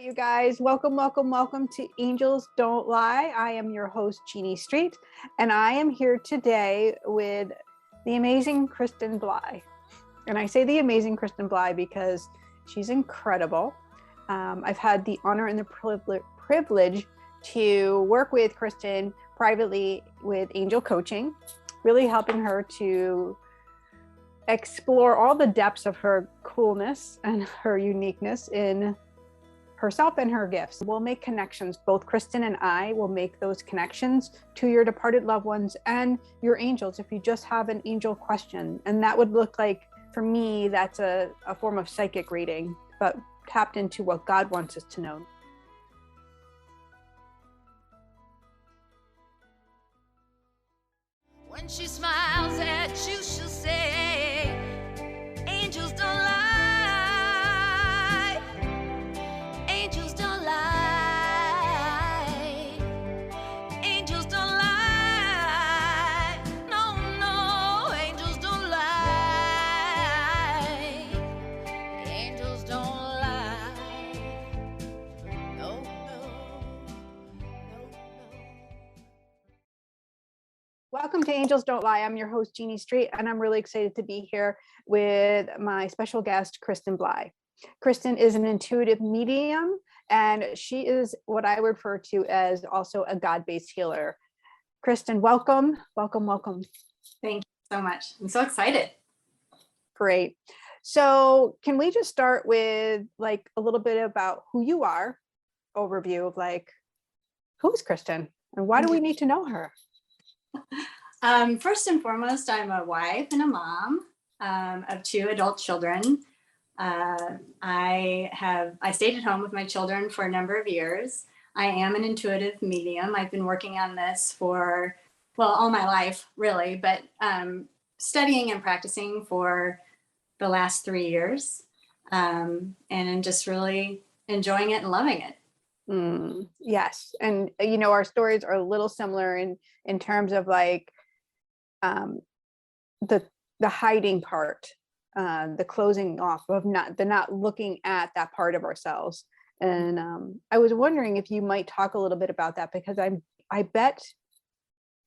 you guys. Welcome, welcome, welcome to Angels Don't Lie. I am your host, Jeannie Street, and I am here today with the amazing Kristen Bly. And I say the amazing Kristen Bly because she's incredible. I've had the honor and the privilege to work with Kristen privately with Angel Coaching, really helping her to explore all the depths of her coolness and her uniqueness in herself and her gifts. We'll make connections. Both Kristen and I will make those connections to your departed loved ones and your angels if you just have an angel question. And that would look like, for me, that's a form of psychic reading, but tapped into what God wants us to know. When she smiles at you, she'll say, angels don't lie. Angels don't lie. Angels don't lie. No, no, angels don't lie. Angels don't lie. No, no, no, no. Welcome to Angels Don't Lie. I'm your host, Jeannie Street, and I'm really excited to be here with my special guest, Kristen Bly. Kristen is an intuitive medium, and she is what I refer to as also a God-based healer. Kristen, welcome, welcome, welcome. Thank you so much. I'm so excited. Great. So can we just start with like a little bit about who you are, overview of like, who's Kristen and why do we need to know her? First and foremost, I'm a wife and a mom of 2 adult children. I stayed at home with my children for a number of years. I am an intuitive medium. I've been working on this for, well, all my life, really, but studying and practicing for the last 3 years. And I'm just really enjoying it and loving it. Yes. And, you know, our stories are a little similar in terms of like the hiding part, the closing off of not looking at that part of ourselves. And I was wondering if you might talk a little bit about that, because I bet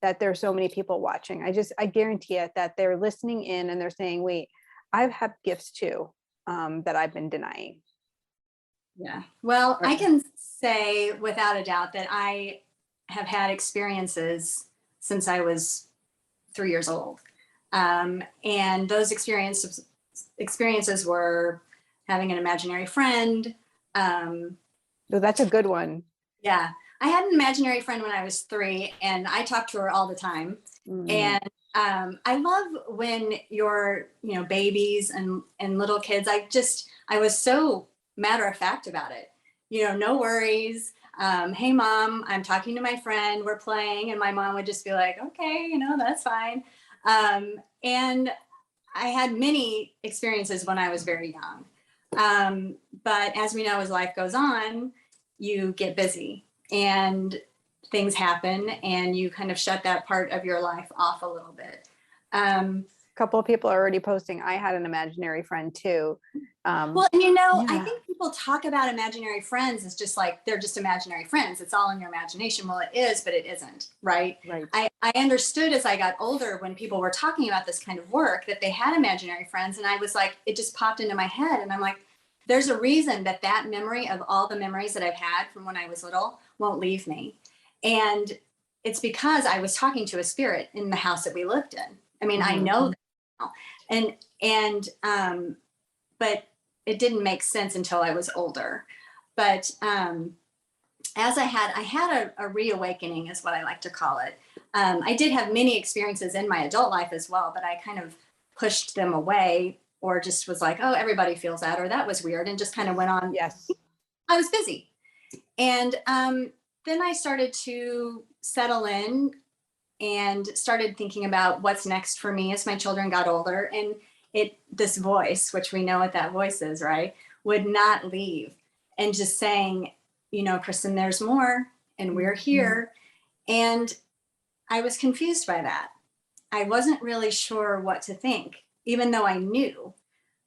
that there's so many people watching. I guarantee it that they're listening in and they're saying, wait, I have gifts too, that I've been denying. Yeah. Well, I can say without a doubt that I have had experiences since I was 3 years old. And those experiences were having an imaginary friend. So that's a good one. Yeah. I had an imaginary friend when I was 3 and I talked to her all the time. And I love when you're, babies and little kids. I was so matter of fact about it, no worries. Hey mom, I'm talking to my friend, we're playing. And my mom would just be like, okay, that's fine. And I had many experiences when I was very young. But as we know, as life goes on, you get busy and things happen and you kind of shut that part of your life off a little bit. A couple of people are already posting, I had an imaginary friend too. Well, and yeah. I think people talk about imaginary friends as just like, they're just imaginary friends. It's all in your imagination. Well, it is, but it isn't, right? I understood as I got older when people were talking about this kind of work that they had imaginary friends. And I was like, it just popped into my head. And I'm like, there's a reason that memory of all the memories that I've had from when I was little won't leave me. And it's because I was talking to a spirit in the house that we lived in. I mean, I know that now. But it didn't make sense until I was older. But as I had a reawakening is what I like to call it. I did have many experiences in my adult life as well, but I kind of pushed them away or just was like, oh, everybody feels that, or that was weird, and just kind of went on. Yes. I was busy. And then I started to settle in and started thinking about what's next for me as my children got older. And this voice, which we know what that voice is, right, would not leave. And just saying, Kristen, there's more and we're here. And I was confused by that. I wasn't really sure what to think, even though I knew.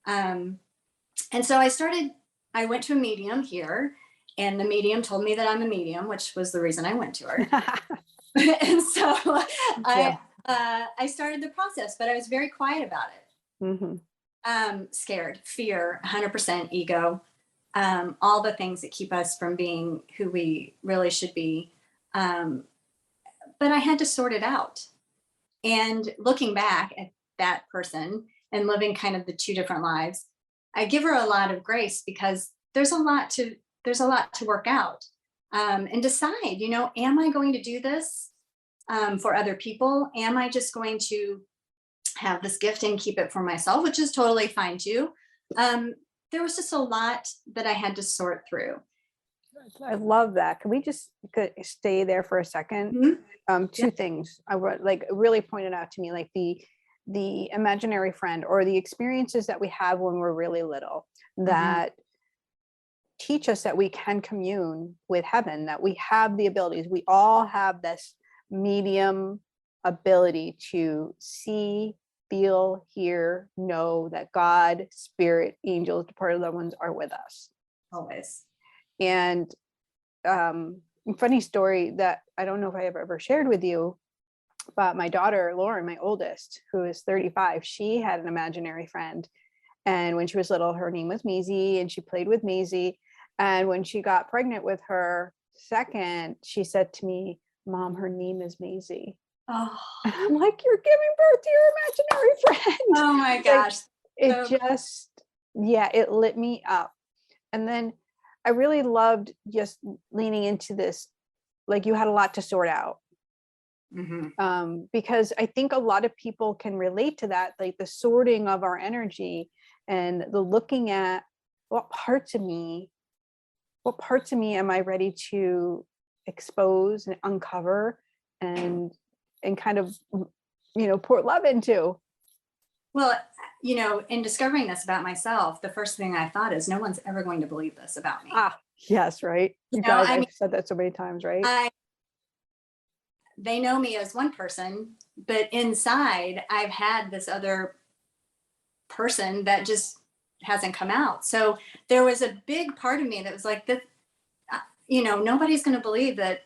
And so I went to a medium here And the medium told me that I'm a medium, which was the reason I went to her. And so Yeah. I started the process, but I was very quiet about it. Scared, fear, 100% ego, all the things that keep us from being who we really should be. But I had to sort it out. And looking back at that person and living kind of the two different lives, I give her a lot of grace because there's a lot to work out, and decide, am I going to do this for other people? Am I just going to have this gift and keep it for myself, which is totally fine too. There was just a lot that I had to sort through. I love that. Can we just stay there for a second? Two things I would like really pointed out to me, like the imaginary friend or the experiences that we have when we're really little that teach us that we can commune with heaven, that we have the abilities. We all have this medium ability to see, feel, hear, know that God, spirit, angels, departed loved ones are with us. Always. And funny story that I don't know if I ever shared with you, but my daughter, Lauren, my oldest, who is 35, she had an imaginary friend. And when she was little, her name was Maisie, and she played with Maisie. And when she got pregnant with her second, she said to me, "Mom, her name is Maisie." Oh. And I'm like, "You're giving birth to your imaginary friend." Oh my gosh. It lit me up. And then I really loved just leaning into this, like you had a lot to sort out. Because I think a lot of people can relate to that, like the sorting of our energy and the looking at what parts of me am I ready to expose and uncover and kind of, pour love into. Well, in discovering this about myself, the first thing I thought is no one's ever going to believe this about me. Yes, right. You guys, I've said that so many times, right? They know me as one person, but inside I've had this other person that just hasn't come out. So there was a big part of me that was like, that, nobody's going to believe that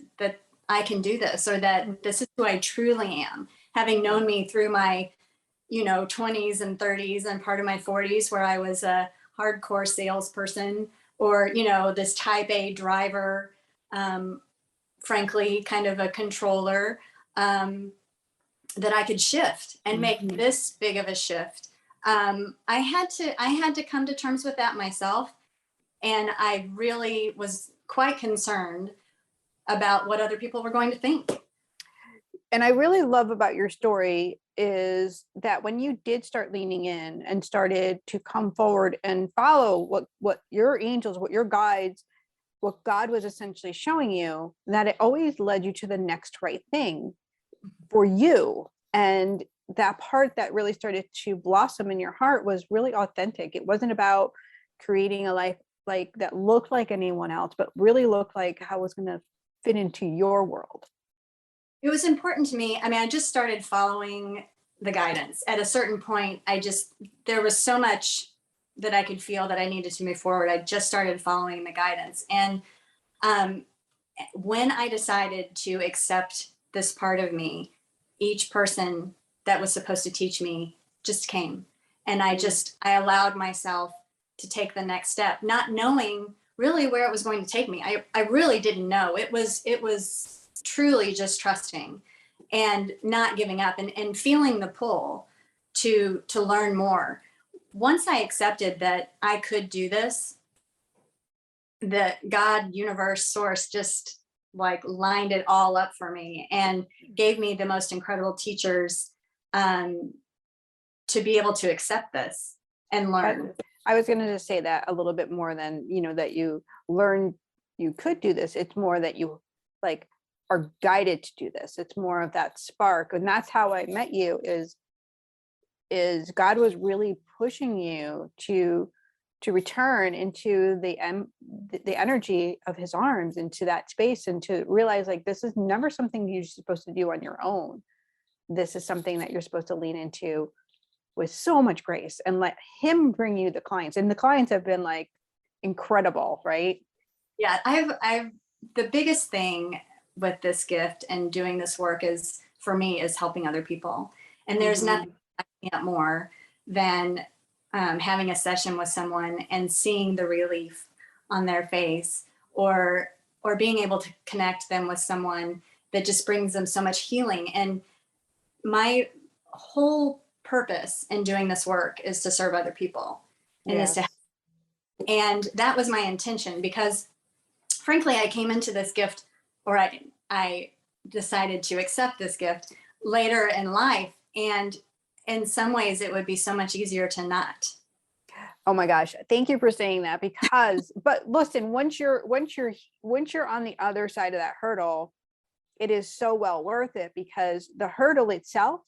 I can do this, or that this is who I truly am. Having known me through my, 20s and 30s and part of my 40s, where I was a hardcore salesperson, or, this type A driver, frankly, kind of a controller, that I could shift and make this big of a shift. I had to come to terms with that myself. And I really was quite concerned about what other people were going to think. And I really love about your story is that when you did start leaning in and started to come forward and follow what your angels, what your guides, what God was essentially showing you, that it always led you to the next right thing for you. And that part that really started to blossom in your heart was really authentic. It wasn't about creating a life like that looked like anyone else, but really looked like how it was going to fit into your world. It was important to me. I mean, I just started following the guidance. At a certain point, there was so much that I could feel that I needed to move forward. I just started following the guidance. And when I decided to accept this part of me, each person that was supposed to teach me just came. And I allowed myself to take the next step, not knowing really where it was going to take me. I really didn't know. It was truly just trusting and not giving up and feeling the pull to learn more. Once I accepted that I could do this, the God, universe, source just like lined it all up for me and gave me the most incredible teachers to be able to accept this and learn. I was going to just say that a little bit more than, that you learned you could do this. It's more that you like are guided to do this. It's more of that spark. And that's how I met you is God was really pushing you to return into the energy of his arms, into that space, and to realize like, this is never something you're supposed to do on your own. This is something that you're supposed to lean into with so much grace and let him bring you the clients. And the clients have been like incredible, right? Yeah, I've the biggest thing with this gift and doing this work is for me is helping other people. And there's nothing Mhm. I can't more than having a session with someone and seeing the relief on their face, or being able to connect them with someone that just brings them so much healing. And my whole purpose in doing this work is to serve other people and is to, Yes. and that was my intention, because frankly, I came into this gift, or I decided to accept this gift later in life. And in some ways, it would be so much easier to not. Oh my gosh. Thank you for saying that because, but listen, once you're on the other side of that hurdle, it is so well worth it because the hurdle itself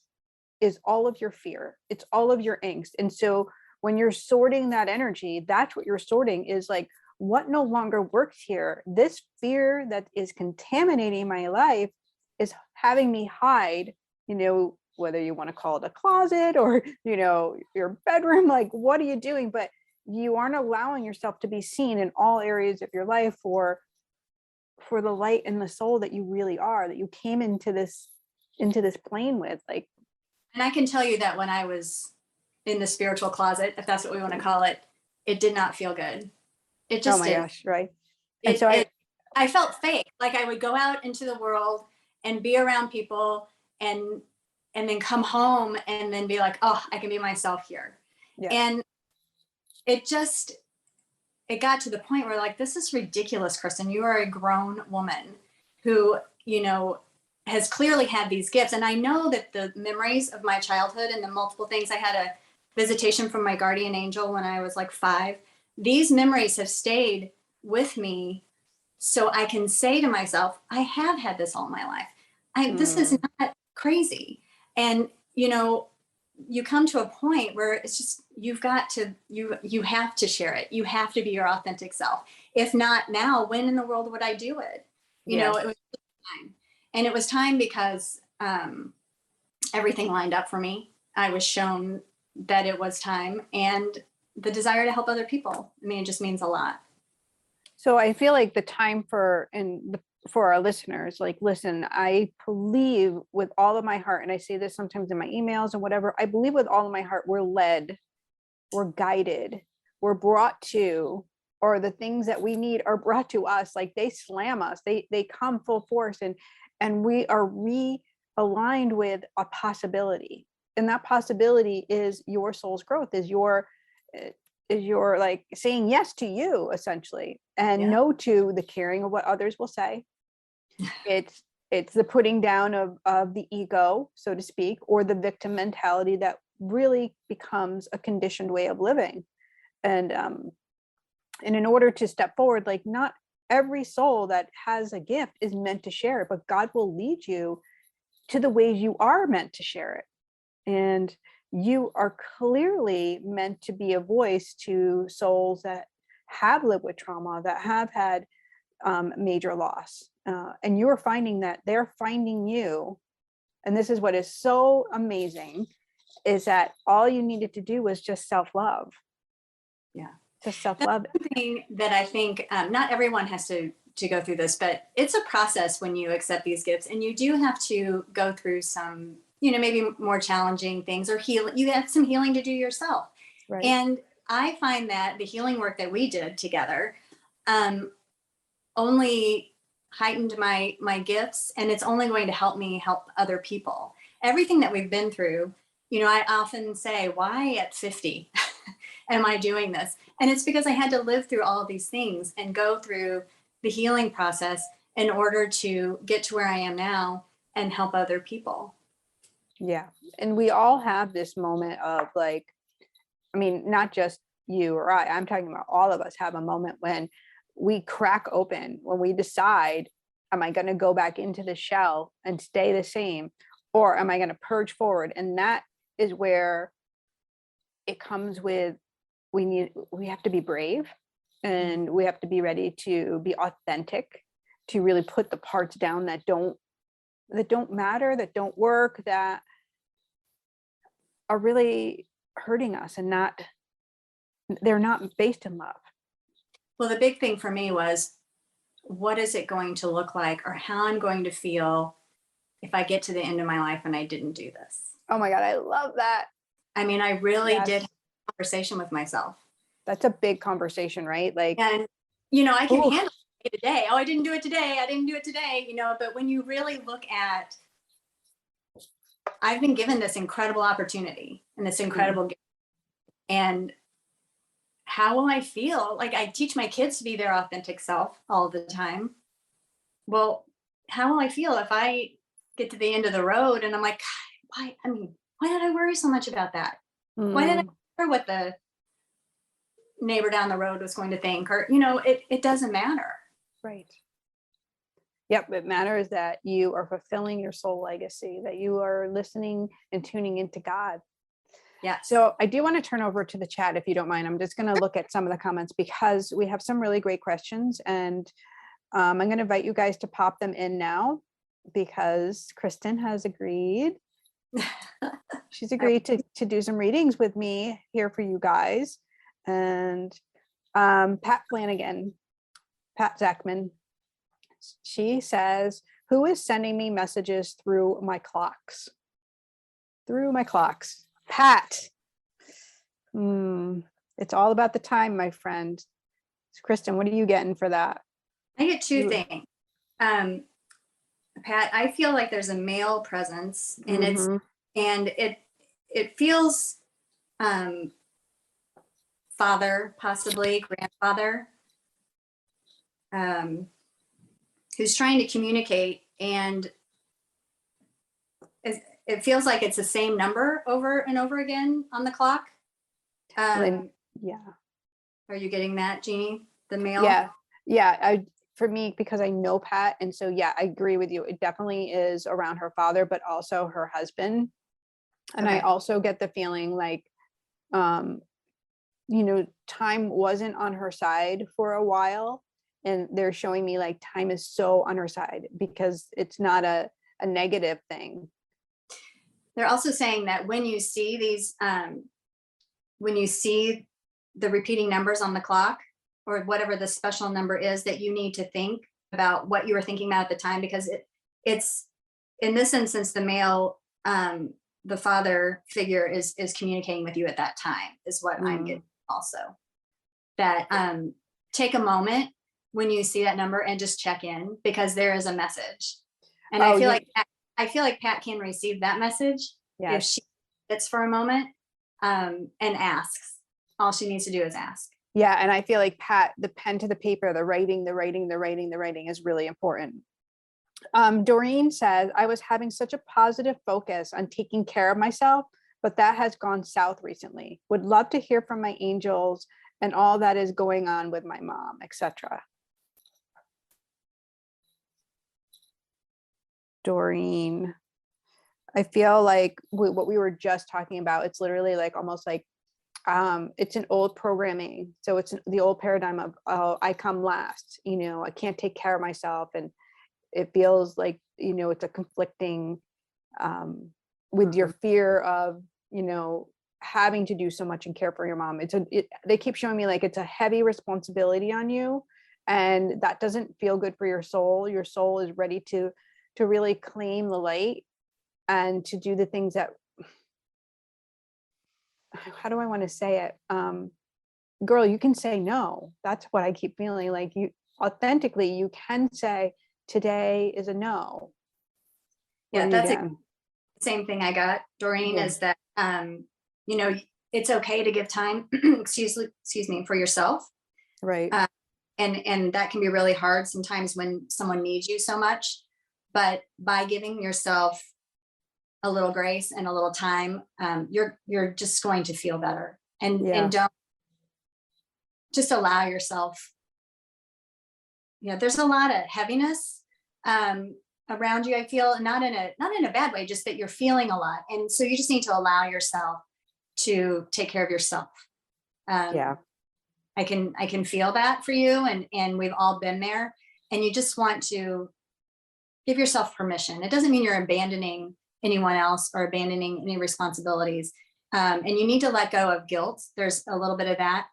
is all of your fear. It's all of your angst. And so when you're sorting that energy, that's what you're sorting is like what no longer works here. This fear that is contaminating my life is having me hide, whether you want to call it a closet or, your bedroom, like what are you doing? But you aren't allowing yourself to be seen in all areas of your life for the light and the soul that you really are, that you came into this plane with. Like, And I can tell you that when I was in the spiritual closet, if that's what we want to call it, it did not feel good. It oh just my didn't. gosh, right. And It, so it, I felt fake. Like I would go out into the world and be around people, and and then come home and then be like, oh, I can be myself here. yes. And it just, it got to the point where like, this is ridiculous, Kristen. You are a grown woman who, has clearly had these gifts. And I know that the memories of my childhood and the multiple things, I had a visitation from my guardian angel when I was like 5. These memories have stayed with me. So I can say to myself, I have had this all my life. This is Mm, not crazy. And, you come to a point where it's just, you've got to, you have to share it. You have to be your authentic self. If not now, when in the world would I do it? yes. It was time. And it was time because everything lined up for me. I was shown that it was time, and the desire to help other people. I mean, it just means a lot. So I feel like the time for our listeners, like, listen, I believe with all of my heart, and I say this sometimes in my emails and whatever, I believe with all of my heart, we're led, we're guided, we're brought to, or the things that we need are brought to us. Like they slam us, they come full force, and we are realigned with a possibility. And that possibility is your soul's growth, eh, is your like saying yes to you essentially, and Yeah. no to the caring of what others will say. It's the putting down of the ego, so to speak, or the victim mentality that really becomes a conditioned way of living. And um and in order to step forward, like, not every soul that has a gift is meant to share it, but God will lead you to the ways you are meant to share it. And you are clearly meant to be a voice to souls that have lived with trauma, that have had major loss. And you're finding that they're finding you. And this is what is so amazing, is that all you needed to do was just self-love, Yeah. just That's self-love. something that I think not everyone has to go through this, but it's a process when you accept these gifts, and you do have to go through some, maybe more challenging things, or heal. You have some healing to do yourself, Right. and I find that the healing work that we did together um, only heightened my gifts, and it's only going to help me help other people. Everything that we've been through, I often say, why at 50 am I doing this? And it's because I had to live through all of these things and go through the healing process in order to get to where I am now and help other people. Yeah. And we all have this moment of like, I mean, not just you or I'm talking about all of us have a moment when we crack open, when we decide, am I going to go back into the shell and stay the same? Or am I going to purge forward? And that is where it comes with, we have to be brave, and we have to be ready to be authentic, to really put the parts down that don't matter, that don't work, that are really hurting us, and they're not based in love. Well, the big thing for me was what is it going to look like, or how I'm going to feel if I get to the end of my life and I didn't do this. Oh my God, I love that. I mean, I really Yes. did have a conversation with myself. That's a big conversation, right? Like, And, you know, I can Oof. handle it today. Oh, I didn't do it today. I didn't do it today, you know, but when you really look at, I've been given this incredible opportunity and this incredible gift. And how will I feel? Like, I teach my kids to be their authentic self all the time. Well, how will I feel if I get to the end of the road and I'm like, why? I mean, why did I worry so much about that? Why did I care what the neighbor down the road was going to think? Or, you know, it doesn't matter. Right. Yep, it matters that you are fulfilling your soul legacy, that you are listening and tuning into God. Yeah. So I do want to turn over to the chat, if you don't mind. I'm just going to look at some of the comments because we have some really great questions, and I'm going to invite you guys to pop them in now because Kristen has agreed. She's agreed to do some readings with me here for you guys. And Pat Flanagan, Pat Zachman, she says, who is sending me messages through my clocks? Through my clocks. Pat. It's all about the time, my friend. Kristen, what are you getting for that? I get two things. Pat, I feel like there's a male presence, and it feels father, possibly grandfather, who's trying to communicate, and it feels like it's the same number over and over again on the clock. Yeah. Are you getting that, Jeannie? The male? Yeah. For me, because I know Pat, and so yeah, I agree with you. It definitely is around her father, but also her husband. And I also get the feeling like, you know, time wasn't on her side for a while, and they're showing me like time is so on her side because it's not a negative thing. They're also saying that when you see these, when you see the repeating numbers on the clock, or whatever the special number is, that you need to think about what you were thinking about at the time, because it's in this instance, the male, the father figure is communicating with you at that time, is what I'm getting also. That take a moment when you see that number and just check in, because there is a message. And I feel like Pat can receive that message if she sits for a moment and asks. All she needs to do is ask. Yeah, and I feel like Pat, the pen to the paper, the writing is really important. Doreen says, I was having such a positive focus on taking care of myself, but that has gone south recently. Would love to hear from my angels and all that is going on with my mom, etc. Doreen, I feel like what we were just talking about, it's literally like almost like it's an old programming. So it's the old paradigm of, oh, I come last, you know, I can't take care of myself. And it feels like, you know, it's a conflicting with your fear of, you know, having to do so much and care for your mom. They keep showing me like it's a heavy responsibility on you, and that doesn't feel good for your soul. Your soul is ready to really claim the light and to do the things that, how do I want to say it? Girl, you can say no. That's what I keep feeling like. You authentically, you can say today is a no. Yeah, that's the same thing I got, Doreen, is that, you know, it's okay to give time, excuse me, for yourself. Right. And that can be really hard sometimes when someone needs you so much, but by giving yourself a little grace and a little time, you're just going to feel better, and don't just allow yourself. Yeah, there's a lot of heaviness around you, I feel, not in a bad way, just that you're feeling a lot, and so you just need to allow yourself to take care of yourself. I can feel that for you, and we've all been there, and you just want to give yourself permission. It doesn't mean you're abandoning anyone else or abandoning any responsibilities. And you need to let go of guilt. There's a little bit of that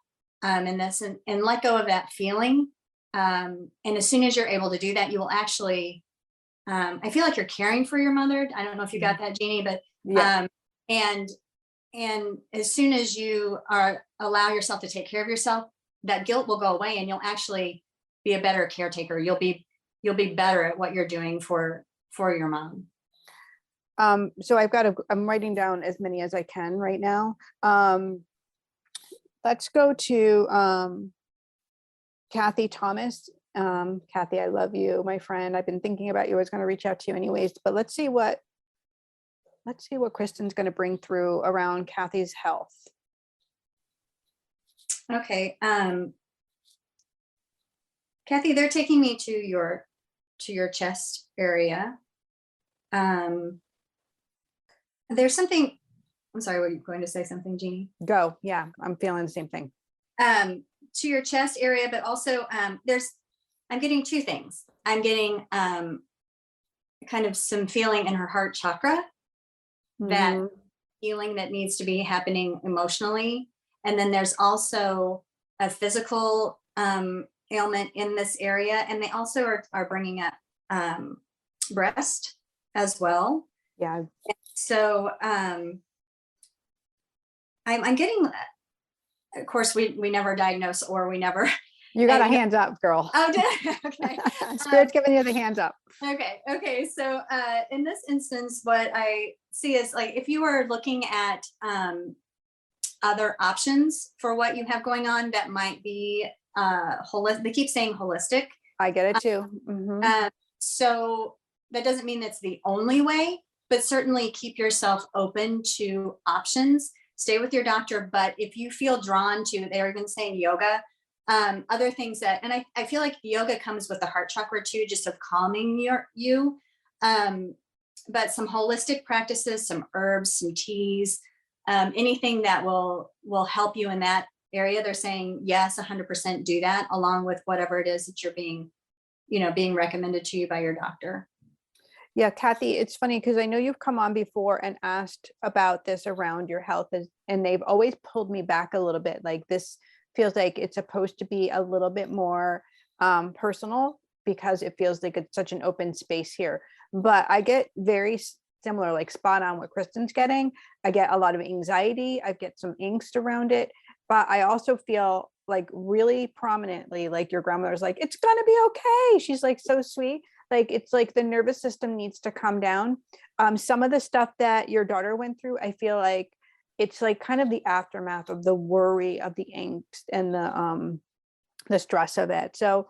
in this, and let go of that feeling And as soon as you're able to do that, you will actually, I feel like you're caring for your mother. I don't know if you got that, Jeannie, but Yeah. and as soon as you allow yourself to take care of yourself, that guilt will go away, and you'll actually be a better caretaker. You'll be better at what you're doing for your mom. So I'm writing down as many as I can right now. Let's go to Kathy Thomas. Kathy, I love you, my friend. I've been thinking about you. I was going to reach out to you anyways, but let's see what Kristen's going to bring through around Kathy's health. Okay. Kathy, they're taking me to your chest area. There's something, I'm sorry, were you going to say something, Jeannie? Go. Yeah, I'm feeling the same thing. To your chest area, but also I'm getting two things. I'm getting kind of some feeling in her heart chakra, that healing that needs to be happening emotionally. And then there's also a physical ailment in this area. And they also are bringing up breast as well. Yeah. So I'm getting, of course, we never diagnose, or we never. You got a hands up, girl. Oh, did okay. Spirit's giving you the hands up. Okay. So in this instance, what I see is, like, if you are looking at other options for what you have going on, that might be holistic. They keep saying holistic. I get it too. So that doesn't mean that's the only way, but certainly keep yourself open to options. Stay with your doctor, but if you feel drawn to, they're even saying yoga, other things that, and I feel like yoga comes with the heart chakra too, just of calming you. But some holistic practices, some herbs, some teas, anything that will help you in that area. They're saying, yes, 100% do that, along with whatever it is that you're being recommended to you by your doctor. Yeah, Kathy, it's funny because I know you've come on before and asked about this around your health, and they've always pulled me back a little bit. Like, this feels like it's supposed to be a little bit more personal, because it feels like it's such an open space here. But I get very similar, like spot on what Kristen's getting. I get a lot of anxiety. I get some angst around it, but I also feel like really prominently, like your grandmother's like, it's gonna be okay. She's like so sweet. Like, it's like the nervous system needs to calm down. Some of the stuff that your daughter went through, I feel like it's like kind of the aftermath of the worry, of the angst, and the stress of it. So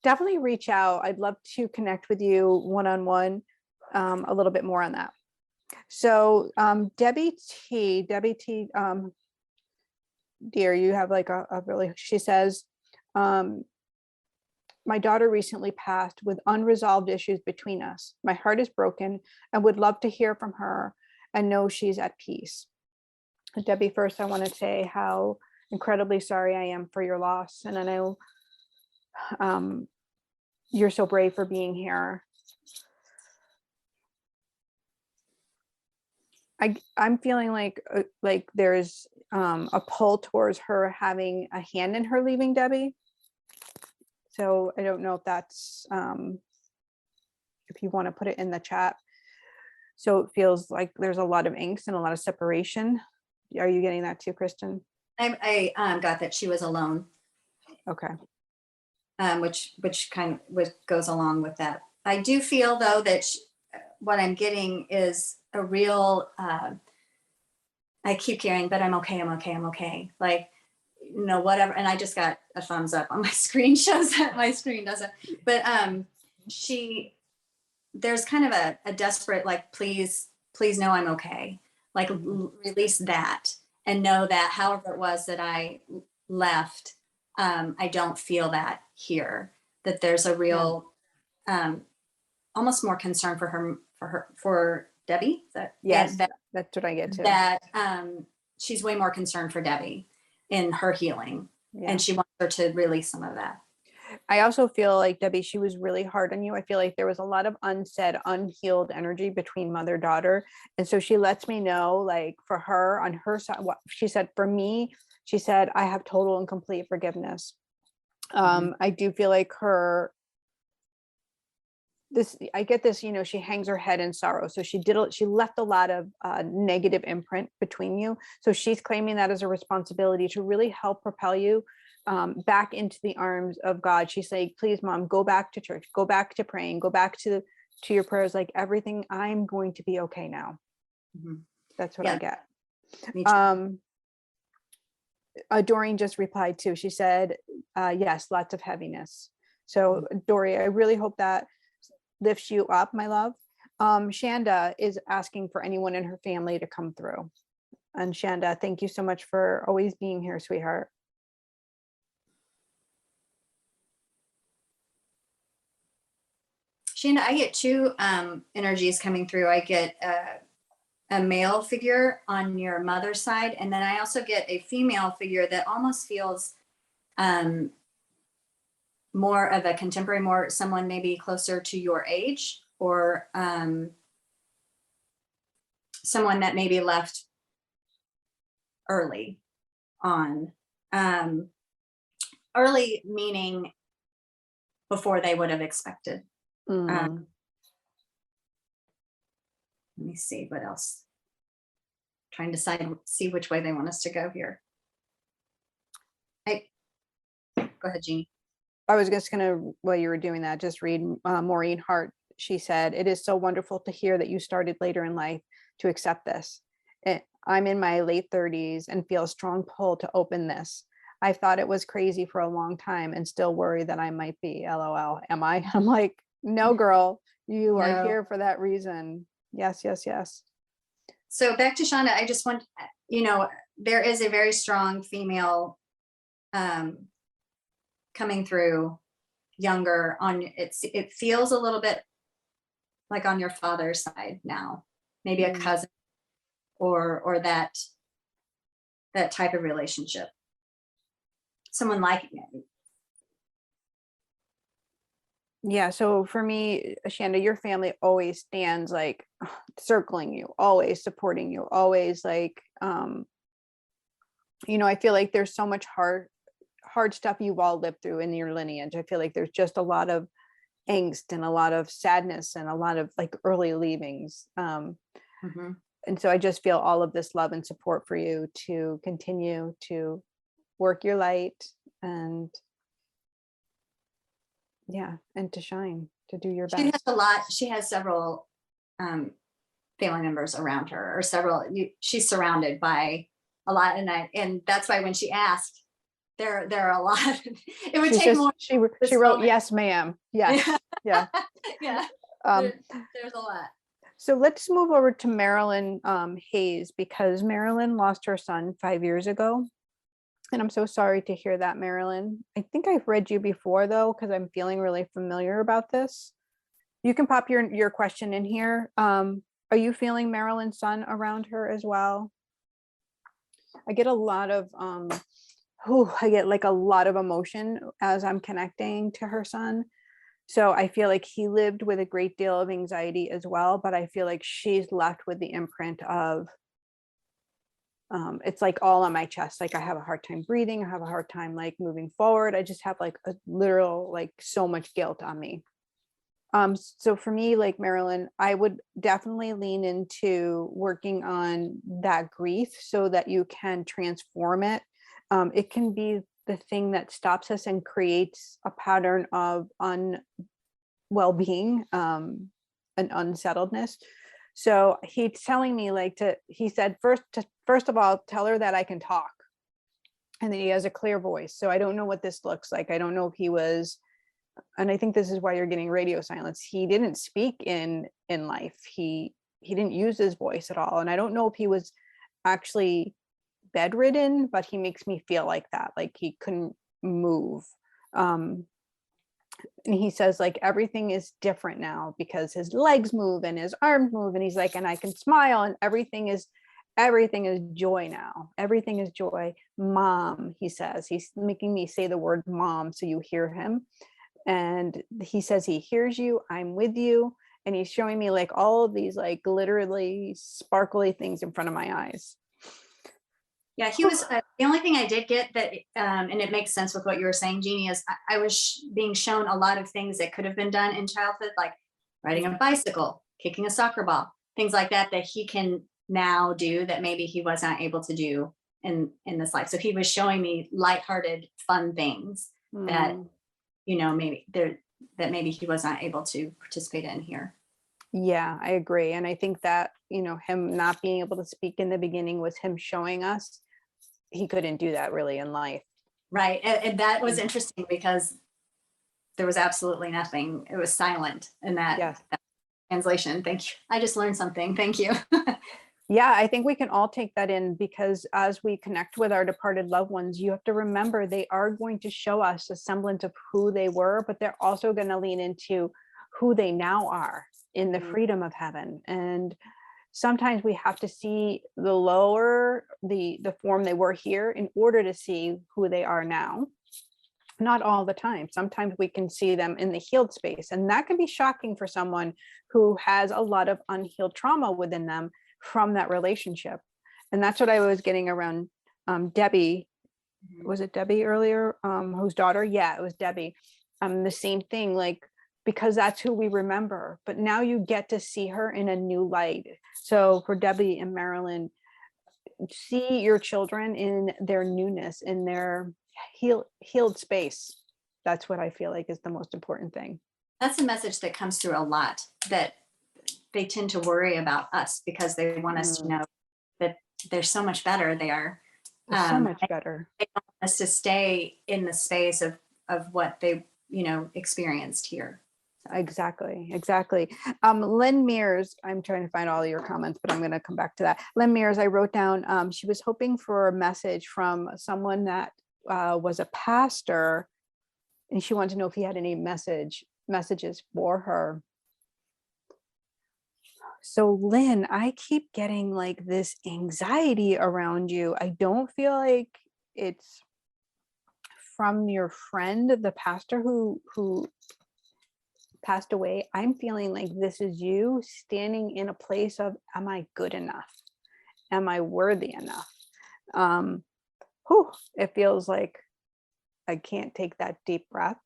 definitely reach out. I'd love to connect with you one-on-one, a little bit more on that. So Debbie T, dear, you have like a really, she says, my daughter recently passed with unresolved issues between us. My heart is broken and would love to hear from her and know she's at peace. Debbie, first, I want to say how incredibly sorry I am for your loss. And I know you're so brave for being here. I'm feeling like there's a pull towards her having a hand in her leaving, Debbie. So I don't know if that's, if you want to put it in the chat. So it feels like there's a lot of angst and a lot of separation. Are you getting that too, Kristen? I got that she was alone. Okay. Which kind of goes along with that. I do feel though that what I'm getting is a real, I keep hearing, but I'm okay. Like, whatever. And I just got a thumbs up on my screen, shows that my screen doesn't, but there's kind of a desperate, like, please know I'm okay. Like, release that and know that however it was that I left, I don't feel that here, that there's a real, almost more concern for Debbie. Yes, that's what I get too. That she's way more concerned for Debbie in her healing, and she wants her to release some of that. I also feel like, Debbie, she was really hard on you. I feel like there was a lot of unsaid, unhealed energy between mother-daughter. And so she lets me know, like, for her, on her side, what she said, for me, she said, I have total and complete forgiveness. I do feel like I get this, she hangs her head in sorrow. So she left a lot of negative imprint between you. So she's claiming that as a responsibility to really help propel you back into the arms of God. She's saying, please, Mom, go back to church, go back to praying, go back to your prayers, like everything, I'm going to be okay now. That's what I get. Me too. Doreen just replied too. She said, yes, lots of heaviness. So Dory, I really hope that lifts you up, my love. Shanda is asking for anyone in her family to come through. And Shanda, thank you so much for always being here, sweetheart. Shanda, I get two energies coming through. I get a male figure on your mother's side, and then I also get a female figure that almost feels more of a contemporary, more someone maybe closer to your age, or someone that maybe left early on. Early meaning before they would have expected. Let me see what else. Trying to see which way they want us to go here. Hey, go ahead, Jeannie. I was just gonna, while you were doing that, just read Maureen Hart. She said, "It is so wonderful to hear that you started later in life to accept this. I'm in my late 30s and feel a strong pull to open this. I thought it was crazy for a long time and still worry that I might be. LOL. Am I?" I'm like, no, girl, you are here for that reason. Yes, yes, yes. So back to Shanda, I just want, there is a very strong female coming through, younger on it feels a little bit like on your father's side now, maybe a cousin or that type of relationship. Someone like it. Yeah, so for me, Shanda, your family always stands like circling you, always supporting you, always like, I feel like there's so much hard stuff you've all lived through in your lineage. I feel like there's just a lot of angst and a lot of sadness and a lot of like early leavings. And so I just feel all of this love and support for you to continue to work your light and and to shine, to do your best. She has a lot. She has several family members around her, or she's surrounded by a lot. And that's why when she asked, there are a lot. It would take more. She wrote, "Yes, ma'am." Yes. Yeah. Yeah. There's a lot. So let's move over to Marilyn Hayes, because Marilyn lost her son 5 years ago. And I'm so sorry to hear that, Marilyn. I think I've read you before though, because I'm feeling really familiar about this. You can pop your question in here. Are you feeling Marilyn's son around her as well? I get a lot of I get like a lot of emotion as I'm connecting to her son. So I feel like he lived with a great deal of anxiety as well, but I feel like she's left with the imprint of, it's like all on my chest. Like I have a hard time breathing. I have a hard time like moving forward. I just have like a literal, like so much guilt on me. So for me, like Marilyn, I would definitely lean into working on that grief so that you can transform it. It can be the thing that stops us and creates a pattern of well-being, and unsettledness. So he's telling me he said, first of all, tell her that I can talk and that he has a clear voice. So I don't know what this looks like. I don't know if he was, and I think this is why you're getting radio silence. He didn't speak in life. He didn't use his voice at all. And I don't know if he was actually bedridden, but he makes me feel like that, like he couldn't move. And he says like everything is different now because his legs move and his arms move, and he's like, and I can smile, and everything is joy now. Everything is joy. Mom, he says, he's making me say the word mom so you hear him. And he says he hears you, I'm with you. And he's showing me like all of these like literally sparkly things in front of my eyes. Yeah, he was the only thing I did get that, and it makes sense with what you were saying, Jeannie, is I was being shown a lot of things that could have been done in childhood, like riding a bicycle, kicking a soccer ball, things like that, that he can now do that maybe he was not able to do in this life. So he was showing me lighthearted, fun things that, Mm. maybe there that maybe he was not able to participate in here. Yeah, I agree. And I think that, him not being able to speak in the beginning was him showing us he couldn't do that really in life. Right. And that was Mm. interesting because there was absolutely nothing. It was silent in Yes. that translation. Thank you. I just learned something. Thank you. Yeah, I think we can all take that in because as we connect with our departed loved ones, you have to remember they are going to show us a semblance of who they were, but they're also going to lean into who they now are in the Mhm. freedom of heaven. And sometimes we have to see the form they were here in order to see who they are now. Not all the time. Sometimes we can see them in the healed space, and that can be shocking for someone who has a lot of unhealed trauma within them from that relationship. And that's what I was getting around Debbie. Mhm. Was it Debbie earlier? Whose daughter? Yeah, it was Debbie. The same thing, like, because that's who we remember. But now you get to see her in a new light. So for Debbie and Marilyn, see your children in their newness, in their healed space. That's what I feel like is the most important thing. That's a message that comes through a lot, that they tend to worry about us because they want us to Mm, know that they're so much better. They are, they're so and much better. they want us to stay in the space of what they, experienced here. Exactly. Lynn Mears, I'm trying to find all your comments, but I'm going to come back to that. Lynn Mears, I wrote down, she was hoping for a message from someone that was a pastor, and she wanted to know if he had any messages for her. So Lynn, I keep getting like this anxiety around you. I don't feel like it's from your friend, the pastor who passed away. I'm feeling like this is you standing in a place of, am I good enough? Am I worthy enough? It feels like I can't take that deep breath.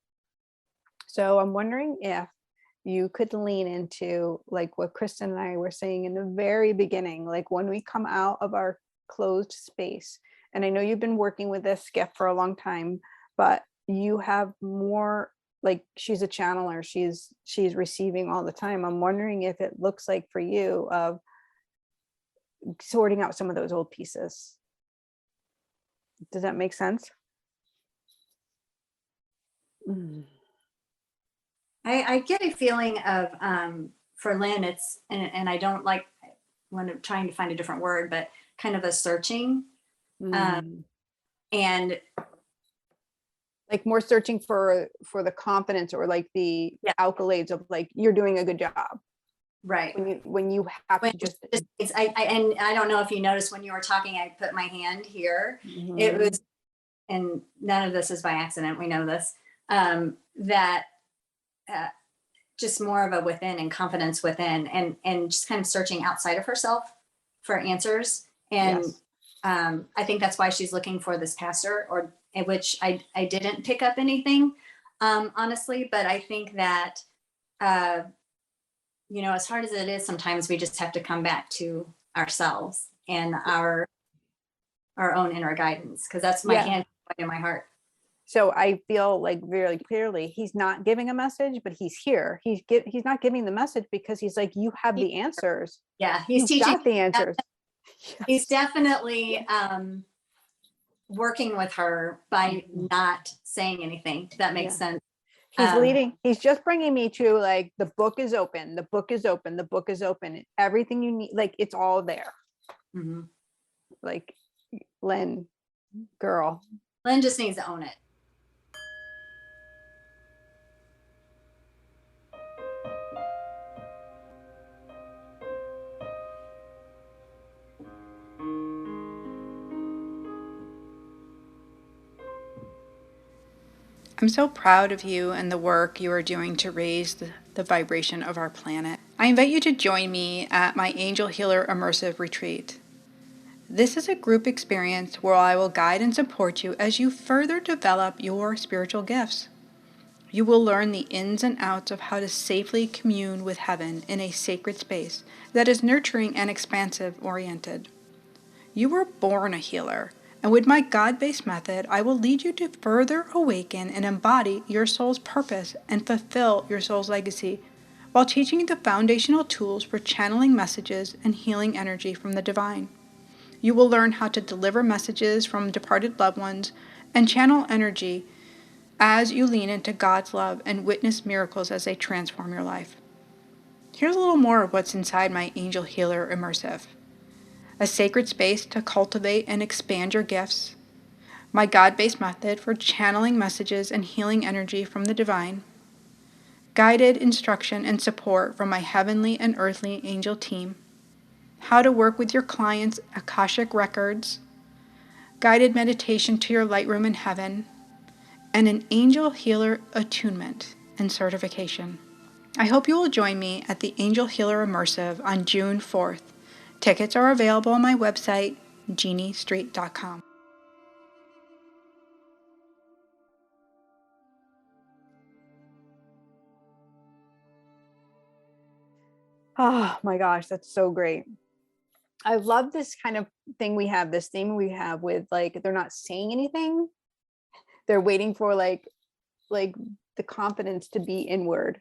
So I'm wondering if you could lean into like what Kristen and I were saying in the very beginning, like when we come out of our closed space. And I know you've been working with this gift for a long time, but you have more, like, she's a channeler, she's receiving all the time. I'm wondering if it looks like for you of sorting out some of those old pieces. Does that make sense? Mm. I get a feeling of, for Lynn, it's, and I don't like when I'm trying to find a different word, but kind of a searching, Mm. and Like more searching for the confidence or like the yeah, accolades of like you're doing a good job right. when you have When to just and I don't know if you noticed when you were talking, I put my hand here. It Mhm. was, and none of this is by accident. We know this. That uh, just more of a within and confidence within, and just kind of searching outside of herself for answers. And Yes. I think that's why she's looking for this pastor, or in which I didn't pick up anything, honestly. But I think that uh, as hard as it is, sometimes we just have to come back to ourselves and our own inner guidance, because that's my Yeah. hand in my heart. So I feel like very clearly he's not giving a message, but he's here. He's not giving the message because he's like, you have the answers. Yeah, he's You've teaching. got the answers. He's definitely working with her by Mhm. not saying anything. That makes Yeah. sense. He's Um, leading, he's just bringing me to like, the book is open, the book is open, the book is open. Everything you need, like it's all there. mhm. Like, Lynn, girl. Lynn just needs to own it. I'm so proud of you and the work you are doing to raise the vibration of our planet. I invite you to join me at my Angel Healer Immersive Retreat. This is a group experience where I will guide and support you as you further develop your spiritual gifts. You will learn the ins and outs of how to safely commune with heaven in a sacred space that is nurturing and expansive oriented. You were born a healer, and with my God-based method, I will lead you to further awaken and embody your soul's purpose and fulfill your soul's legacy, while teaching you the foundational tools for channeling messages and healing energy from the divine. You will learn how to deliver messages from departed loved ones and channel energy as you lean into God's love and witness miracles as they transform your life. Here's a little more of what's inside my Angel Healer Immersive. A sacred space to cultivate and expand your gifts, my God-based method for channeling messages and healing energy from the divine, guided instruction and support from my heavenly and earthly angel team, how to work with your clients' Akashic records, guided meditation to your light room in heaven, and an Angel Healer attunement and certification. I hope you will join me at the Angel Healer Immersive on June 4th. Tickets are available on my website, jeanniestreet.com. Oh my gosh, that's so great. I love this kind of thing we have, this theme we have with like, they're not saying anything. They're waiting for like the confidence to be inward.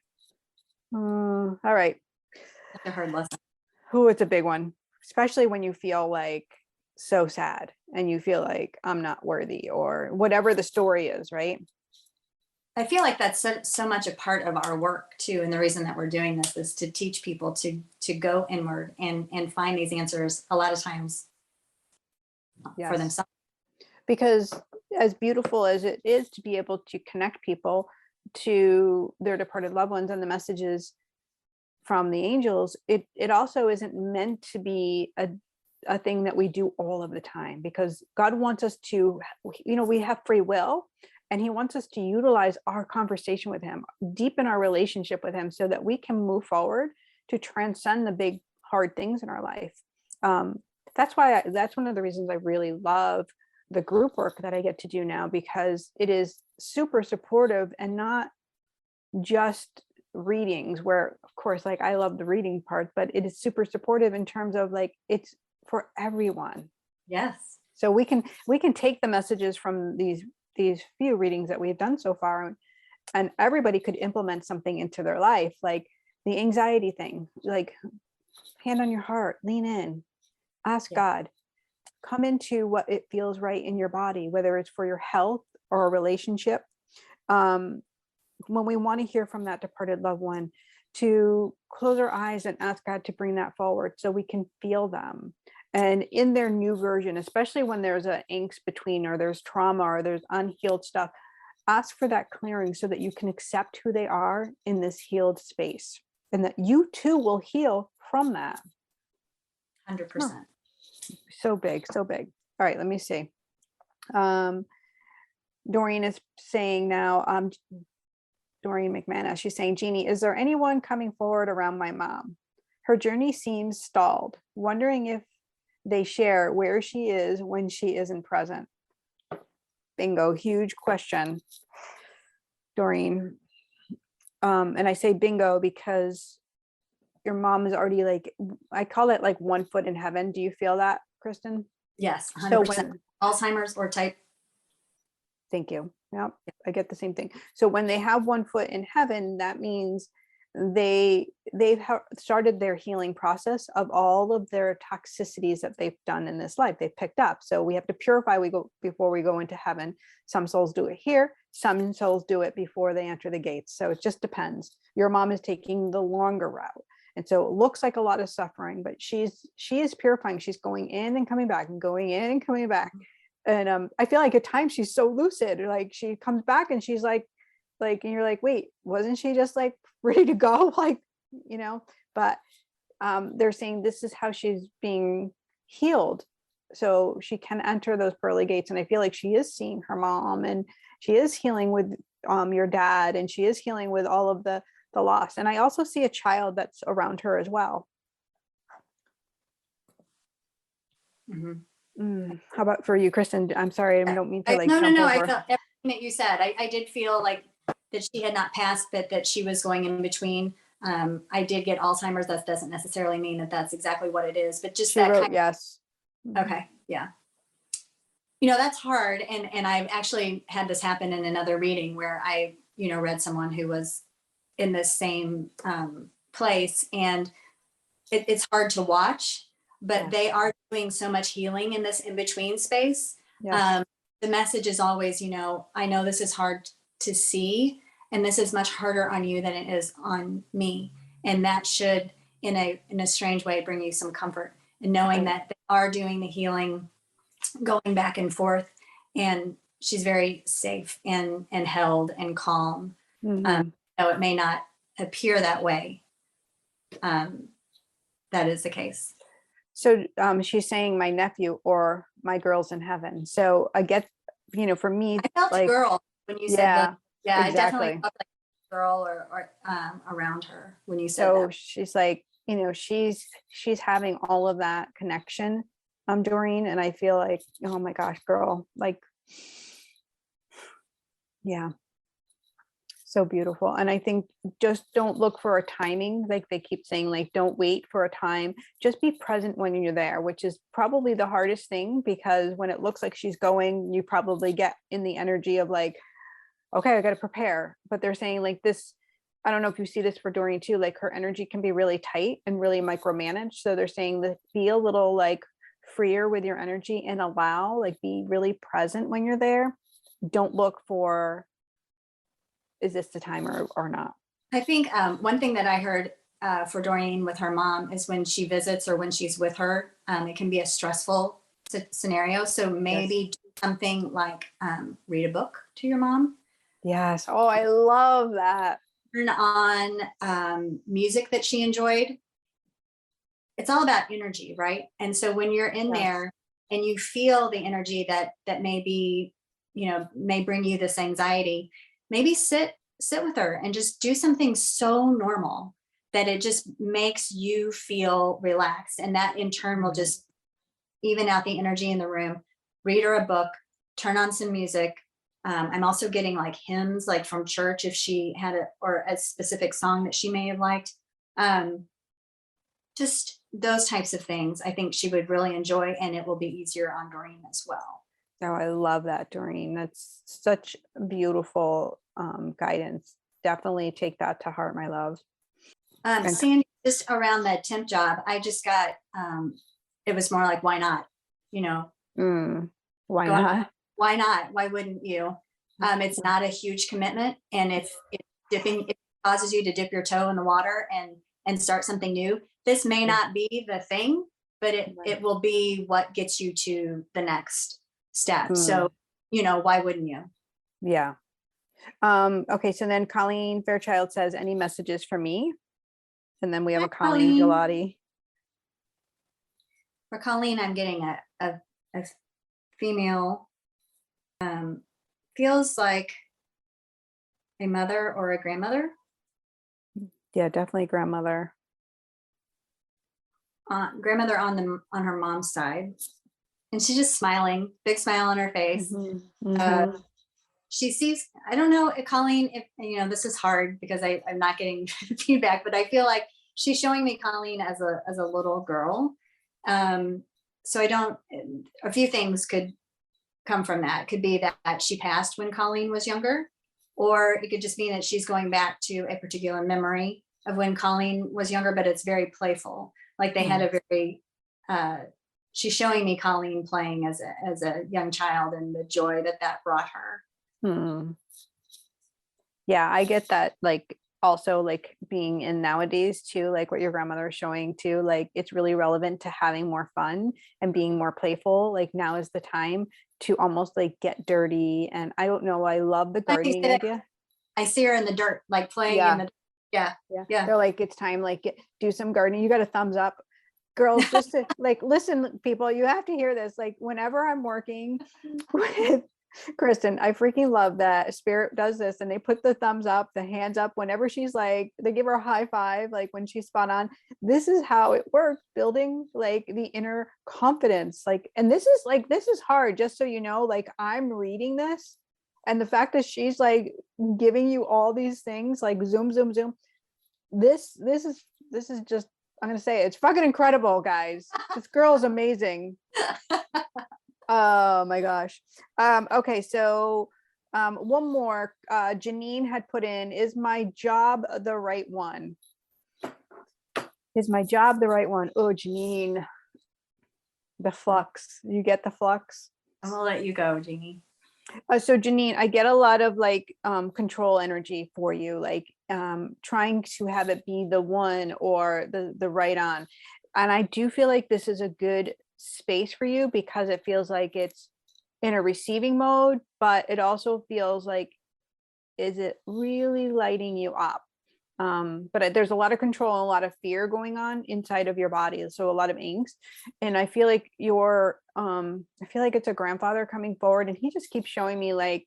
All right. Such a hard lesson. Oh, it's a big one, especially when you feel like so sad and you feel like I'm not worthy or whatever the story is, right? I feel like that's so much a part of our work too. And the reason that we're doing this is to teach people to go inward and find these answers a lot of times Yes. for themselves. Because as beautiful as it is to be able to connect people to their departed loved ones and the messages from the angels, it also isn't meant to be a thing that we do all of the time, because God wants us to, we have free will, and he wants us to utilize our conversation with him, deepen our relationship with him, so that we can move forward to transcend the big hard things in our life. That's one of the reasons I really love the group work that I get to do now, because it is super supportive and not just readings where, of course, like I love the reading part, but it is super supportive in terms of like, it's for everyone. Yes. So we can take the messages from these few readings that we've done so far, and everybody could implement something into their life, like the anxiety thing, like hand on your heart, lean in, ask God, come into what it feels right in your body, whether it's for your health or a relationship. When we want to hear from that departed loved one, to close our eyes and ask God to bring that forward so we can feel them. And in their new version, especially when there's an angst between, or there's trauma, or there's unhealed stuff, ask for that clearing so that you can accept who they are in this healed space, and that you too will heal from that. 100%. So big, so big. All right, let me see. Doreen is saying now, Doreen McManus, she's saying, Jeannie, is there anyone coming forward around my mom? Her journey seems stalled. Wondering if they share where she is when she isn't present. Bingo, huge question, Doreen. And I say bingo because your mom is already like, I call it like 1 foot in heaven. Do you feel that, Kristen? Yes, 100%. So when, Alzheimer's or type. thank you. Yeah, I get the same thing. So when they have 1 foot in heaven, that means they've started their healing process of all of their toxicities that they've done in this life. They've picked up. So we have to purify before we go into heaven. Some souls do it here. Some souls do it before they enter the gates. So it just depends. Your mom is taking the longer route. And so it looks like a lot of suffering, but she is purifying. She's going in and coming back and going in and coming back. And I feel like at times she's so lucid, like she comes back and she's like, and you're like, wait, wasn't she just like ready to go? Like, but they're saying this is how she's being healed. So she can enter those pearly gates. And I feel like she is seeing her mom, and she is healing with your dad, and she is healing with all of the loss. And I also see a child that's around her as well. Mm-hmm. How about for you, Kristen? I'm sorry, I don't mean to like No, jump I over. felt everything that you said. I did feel like that she had not passed, but that she was going in between. I did get Alzheimer's. That doesn't necessarily mean that that's exactly what it is, but just She that wrote kind yes. of, okay. Yeah. That's hard. And I've actually had this happen in another reading where I, read someone who was in this same place, and it's hard to watch, but Yes. they are doing so much healing in this in-between space. Yes. The message is always, I know this is hard to see, and this is much harder on you than it is on me. And that should, in a strange way, bring you some comfort in knowing that they are doing the healing, going back and forth, and she's very safe and held and calm. Though it may not appear that way, that is the case. So she's saying my nephew or my girls in heaven. So I get, for me, I felt like, girl when you said that. Yeah, exactly. I definitely felt like a girl or around her when you said So that. she's like, she's having all of that connection, Doreen, and I feel like, oh my gosh, girl, like, yeah, so beautiful. And I think just don't look for a timing, like they keep saying, like, don't wait for a time, just be present when you're there, which is probably the hardest thing, because when it looks like she's going, you probably get in the energy of like, okay, I got to prepare. But they're saying like this, I don't know if you see this for Doreen too, like her energy can be really tight and really micromanaged. So they're saying that be a little like freer with your energy and allow, like, be really present when you're there. Don't look for, is this the time or not? I think one thing that I heard for Doreen with her mom is when she visits or when she's with her, it can be a stressful scenario. So maybe do something like read a book to your mom. Yes. Oh, I love that. Turn on music that she enjoyed. It's all about energy, right? And so when you're in there and you feel the energy that may be, may bring you this anxiety, maybe sit with her and just do something so normal that it just makes you feel relaxed. And that in turn will just even out the energy in the room. Read her a book, turn on some music. I'm also getting like hymns, like from church, if she had a specific song that she may have liked. Just those types of things I think she would really enjoy, and it will be easier on Doreen as well. Oh, I love that, Doreen. That's such beautiful guidance. Definitely take that to heart, my love. Sandy, just around that temp job, I just got, it was more like, why not? Why not? Why not? Why wouldn't you? It's not a huge commitment. And if it causes you to dip your toe in the water and start something new, this may not be the thing, but it will be what gets you to the next step. So, why wouldn't you? Yeah. Okay. So then Colleen Fairchild says, any messages for me? And then we have a Colleen Gelati. For Colleen, I'm getting a female, feels like a mother or a grandmother. Yeah, definitely grandmother. Grandmother on her mom's side, and she's just smiling, big smile on her face. She sees, I don't know, Colleen, if this is hard because I'm not getting feedback, but I feel like she's showing me Colleen as a little girl. So a few things could come from that. It could be that she passed when Colleen was younger, or it could just mean that she's going back to a particular memory of when Colleen was younger, but it's very playful. Like they had a very, she's showing me Colleen playing as a young child and the joy that brought her. Yeah, I get that. Like also like being in nowadays too, like what your grandmother is showing too, like it's really relevant to having more fun and being more playful. Like now is the time to almost like get dirty. And I don't know, I love the gardening idea. I see her in the dirt, like playing in the yeah. They're like, it's time, like do some gardening. You got a thumbs up, girls. Just to, like, listen, people, you have to hear this. Like whenever I'm working with Kristen, I freaking love that Spirit does this and they put the thumbs up, the hands up whenever she's like, they give her a high five, like when she's spot on. This is how it works, building like the inner confidence. Like, and this is hard, just so you know, like I'm reading this and the fact that she's like giving you all these things, like zoom, zoom, zoom. This is just, I'm going to say it's fucking incredible, guys. This girl is amazing. Oh my gosh. Okay, so one more. Janine had put in, is my job the right one? Is my job the right one? Oh, Janine, the flux. You get the flux? I'm gonna let you go, Jeannie. So Janine, I get a lot of like control energy for you, like trying to have it be the one or the right on. And I do feel like this is a good space for you because it feels like it's in a receiving mode, but it also feels like, is it really lighting you up? But there's a lot of control and a lot of fear going on inside of your body, so a lot of angst. And I feel like I feel like it's a grandfather coming forward, and he just keeps showing me like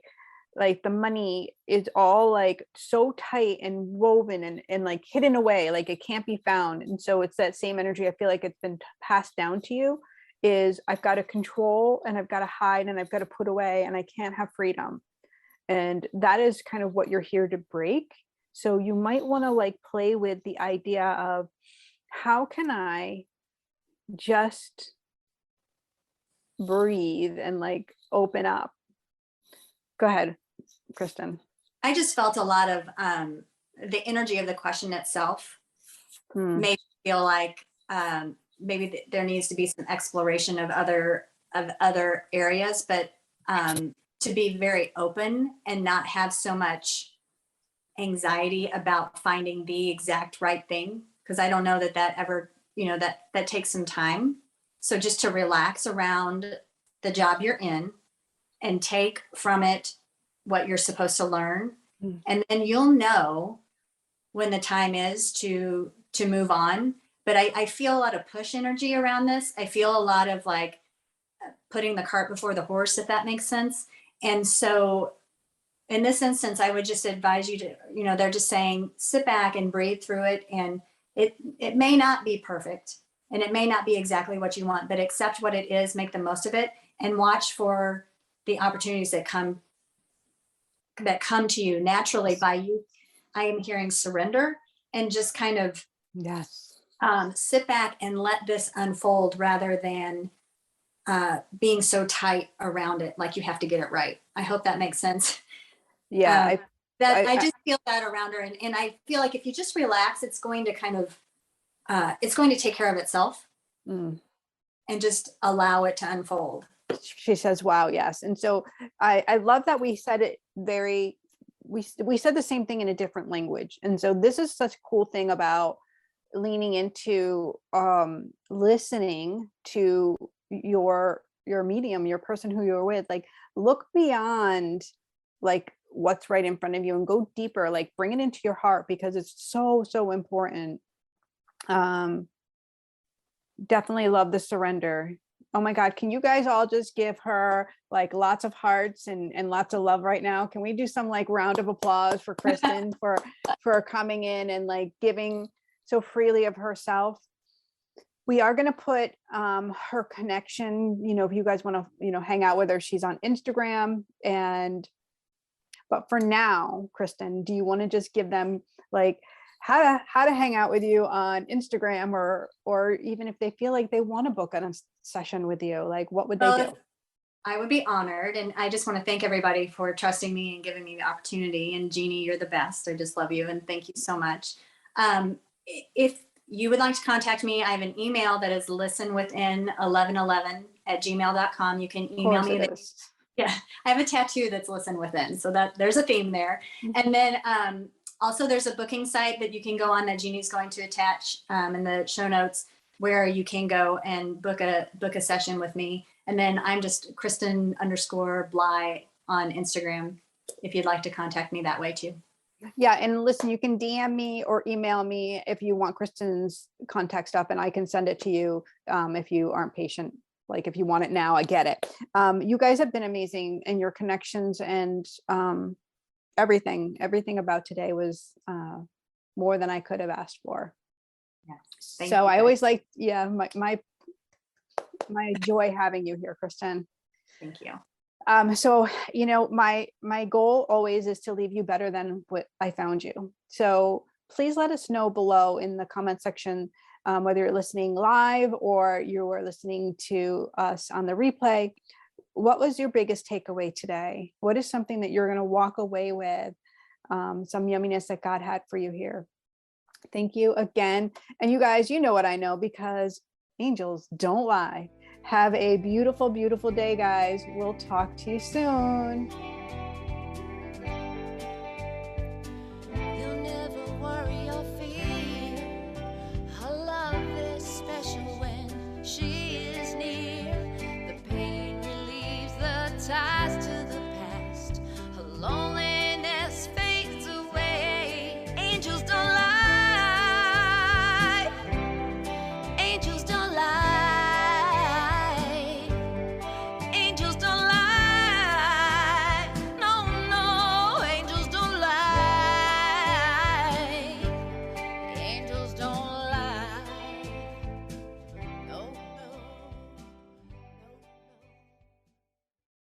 the money is all like so tight and woven and like hidden away, like it can't be found. And so it's that same energy. I feel like it's been passed down to you, is I've got to control and I've got to hide and I've got to put away and I can't have freedom. And that is kind of what you're here to break. So you might want to like play with the idea of, how can I just breathe and like open up? Go ahead, Kristen. I just felt a lot of the energy of the question itself made me feel like maybe there needs to be some exploration of other areas, but to be very open and not have so much anxiety about finding the exact right thing, because I don't know that ever, that takes some time. So just to relax around the job you're in and take from it what you're supposed to learn, and then you'll know when the time is to move on. But I feel a lot of push energy around this. I feel a lot of like putting the cart before the horse, if that makes sense. And so in this instance, I would just advise you to, they're just saying, sit back and breathe through it. And it may not be perfect and it may not be exactly what you want, but accept what it is, make the most of it, and watch for the opportunities that come to you naturally by you. I am hearing surrender and just kind of sit back and let this unfold, rather than being so tight around it, like you have to get it right. I hope that makes sense. Yeah. I just feel that around her. And I feel like if you just relax, it's going to kind of, it's going to take care of itself and just allow it to unfold. She says, wow, yes. And so I love that we said it we said the same thing in a different language. And so this is such a cool thing about leaning into listening to your medium, your person who you're with. Like, look beyond like what's right in front of you and go deeper, like bring it into your heart, because it's so important. Definitely love the surrender. Oh my God, can you guys all just give her like lots of hearts and lots of love right now? Can we do some like round of applause for Kristen for coming in and like giving so freely of herself? We are going to put her connection, if you guys want to, hang out with her, she's on Instagram. But for now, Kristen, do you want to just give them like how to hang out with you on Instagram, or even if they feel like they want to book a session with you, like what would they do? I would be honored. And I just want to thank everybody for trusting me and giving me the opportunity. And Jeannie, you're the best. I just love you. And thank you so much. If you would like to contact me, I have an email that is listenwithin1111@gmail.com. You can email me. Yeah, I have a tattoo that's Listen Within. So that there's a theme there. And then also there's a booking site that you can go on that Jeannie's going to attach in the show notes, where you can go and book a session with me. And then I'm just Kristen_Bly on Instagram, if you'd like to contact me that way too. Yeah. And listen, you can DM me or email me if you want Kristen's contact stuff, and I can send it to you if you aren't patient like, if you want it now, I get it. You guys have been amazing, and your connections and everything about today was more than I could have asked for. Yes. Thank So you, I guys. always like, yeah, my joy having you here, Kristen. Thank you. So, you know, my goal always is to leave you better than what I found you. So please let us know below in the comment section, whether you're listening live or you are listening to us on the replay. What was your biggest takeaway today? What is something that you're going to walk away with? Some yumminess that God had for you here. Thank you again. And you guys, you know what I know, because angels don't lie. Have a beautiful, beautiful day, guys. We'll talk to you soon.